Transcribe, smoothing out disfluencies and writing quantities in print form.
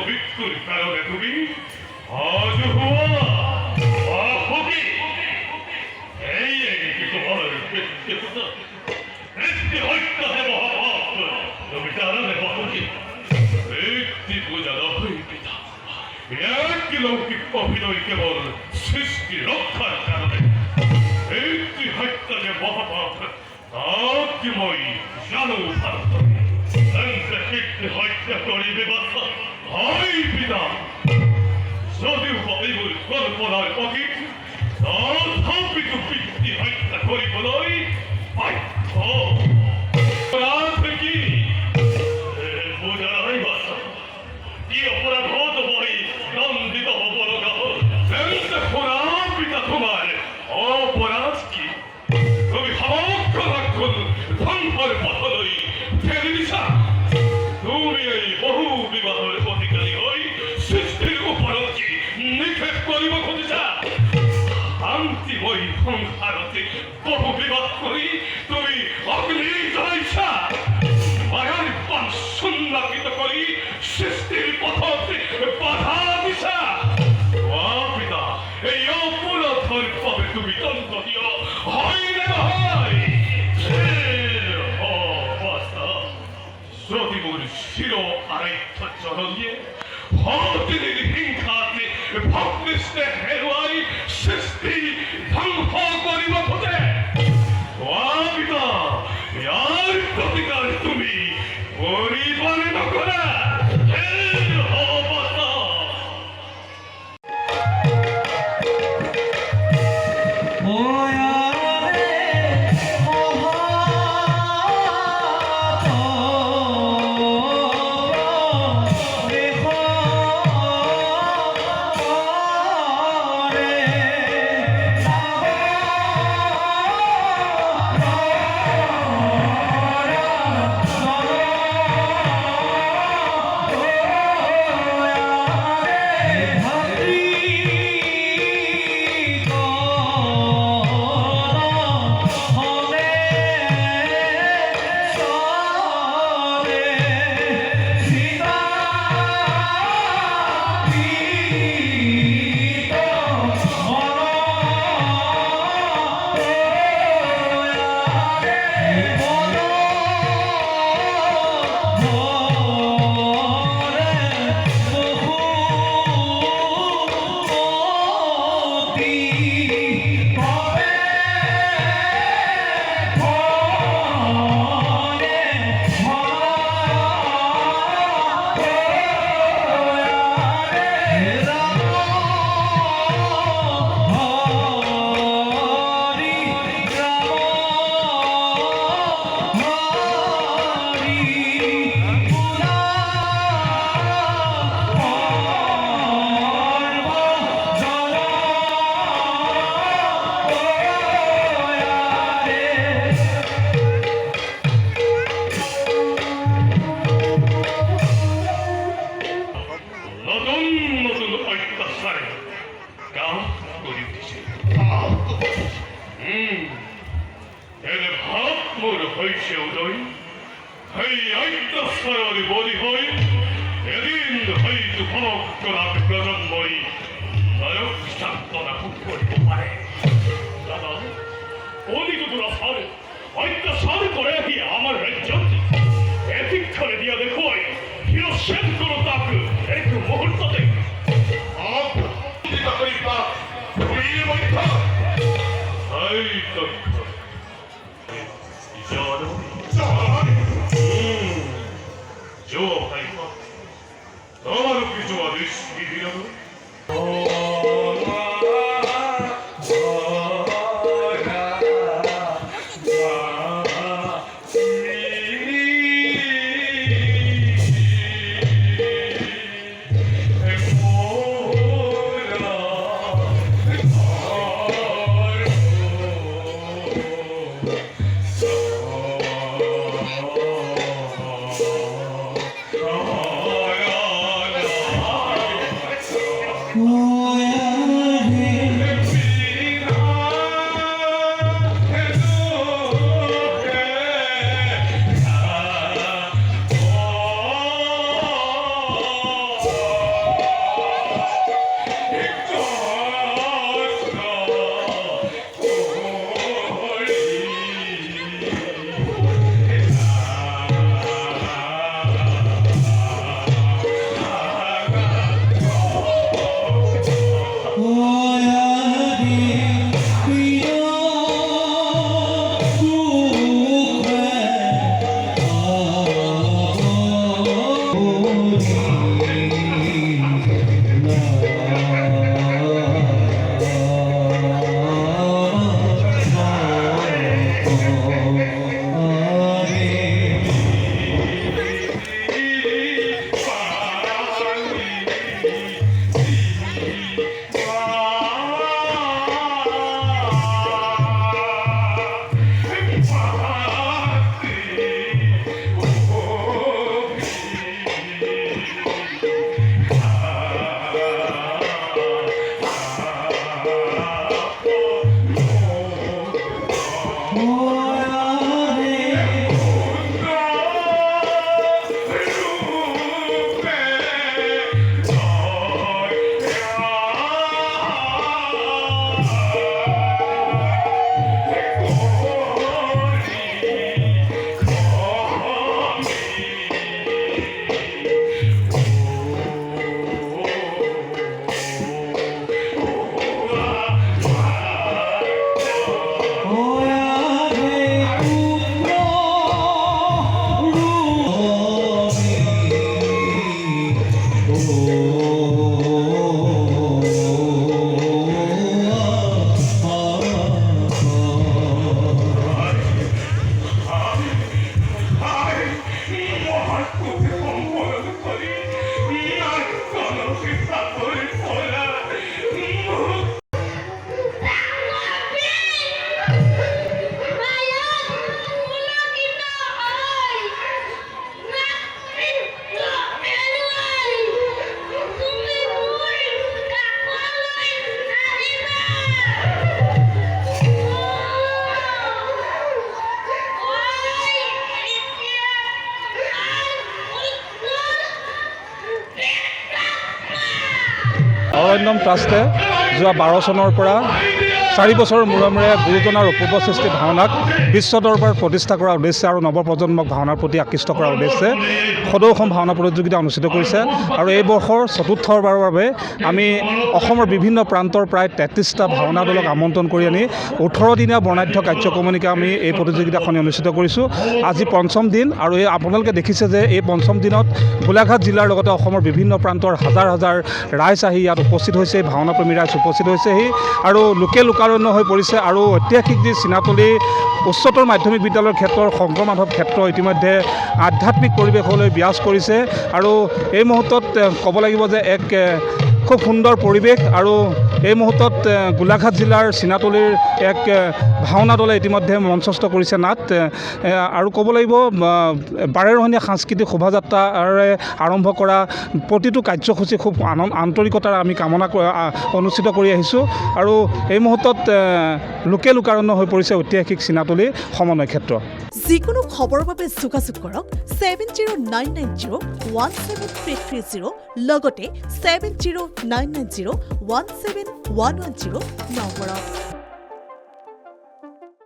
বিক্ষুর কারণে তুমি আজ হওয়া বাপকে এই কি তোমার মৃত্যু হত্যা দেব তুমি জানালে বাপকে মৃত্যু পূজা নয় পিতা এক লৌকিক অভিনয় কেবল সৃষ্টি রক্ষার কারণে মৃত্যু হত্যা যে মহাপাপ আত্মময় জানো ভারত হত্যা করিবে বাচ্চা হয় পিতা যদিও বাবিবুর কল্পনার অতীত তথাপিত পিতৃ হত্যা করিবলৈ বাধ্য কি বোঝা নাই বাচ্চা কি অপরাধ তোমায় দণ্ডিত হব লগা পিতা তোমার অপরাধ কি তুমি সমগ্র ধ্বংসের পথলৈ ঠেলি দিছা তুমি এই বহু বিবাহের অধিকারী হই সৃষ্টির উপরত নিক্ষেপ করিব খুঁজিছা শান্তিময় সংসারতে বহু বিবাহ করি তুমি অগ্নি জ্বলাইছা মায়ার পান সুন্নাকিত করি সৃষ্টির পথতে বাধা দিছা পিতা এই অপরাধের পাবে তুমি দণ্ড দিও হয় না হয় যদি মোর শির আরাধ্য চরণে ভক্তির হিংসাতে ভক্তিষ্ঠে হেরুয়াই সৃষ্টি ধ্বংস করিব খোঁজে পিতা ইয়ার প্রতিকার তুমি পরিবারে নকরা অৰণ্যম ট্ৰাষ্টে যোৱা 12 চনৰ পৰা 4 বছৰৰ মূৰে মূৰে গুৰুজনাৰ অপূৰ্ব সৃষ্টি ভাওনাক বিশ্ব দৰবাৰত প্ৰতিষ্ঠা কৰাৰ উদ্দেশ্যে আৰু নৱপ্ৰজন্মক ভাওনাৰ প্ৰতি আকৃষ্ট কৰাৰ উদ্দেশ্যে সদৌ অসম ভাওনা প্ৰতিযোগিতা অনুষ্ঠিত কৰিছে। আৰু এই বৰ্ষৰ চতুৰ্থবাৰৰ বাবে আমি অসমৰ বিভিন্ন প্ৰান্তৰ প্ৰায় 33টা ভাওনা দলক আমন্ত্ৰণ কৰি আনি 18 দিনীয়া বৰ্ণাঢ্য কাৰ্যক্ৰমণিকা আমি এই প্ৰতিযোগিতাখনি অনুষ্ঠিত কৰিছোঁ। আজি পঞ্চম দিন আৰু এই আপোনালোকে দেখিছে যে এই পঞ্চম দিনত গোলাঘাট জিলাৰ লগতে অসমৰ বিভিন্ন প্ৰান্তৰ হাজাৰ হাজাৰ ৰাইজ আহি ইয়াত উপস্থিত হৈছে, ভাওনাপ্ৰেমী ৰাইজ উপস্থিত হৈছেহি আৰু লোকে লোকাৰণ্য হৈ পৰিছে। আৰু ঐতিহাসিক যি চিনাতলী উচ্চতৰ মাধ্যমিক বিদ্যালয়ৰ ক্ষেত্ৰৰ শংকৰ মাধৱ ক্ষেত্ৰ ইতিমধ্যে আধ্যাত্মিক পৰিৱেশলৈ বিৰাজ কৰিছে। আৰু এই মুহূৰ্তত ক'ব লাগিব যে এক খুব সুন্দৰ পৰিৱেশ। আৰু এই মুহূৰ্তত গোলাঘাট জিলাৰ চিনাতলীৰ এক ভাওনা দলে ইতিমধ্যে মঞ্চস্থ কৰিছে নাট। আৰু ক'ব লাগিব 12ৰহণীয়া সাংস্কৃতিক শোভাযাত্ৰাৰে আৰম্ভ কৰা প্ৰতিটো কাৰ্যসূচী খুব আন্তৰিকতাৰে আমি অনুষ্ঠিত কৰি আহিছোঁ। আৰু এই মুহূৰ্তত লোকে লোকাৰণ্য হৈ পৰিছে ঐতিহাসিক চিনাতলী সমন্বয় ক্ষেত্ৰ। যিকোনো খবৰৰ বাবে যোগাযোগ কৰক 7099017330 লগতে 7099017110 নম্বৰত।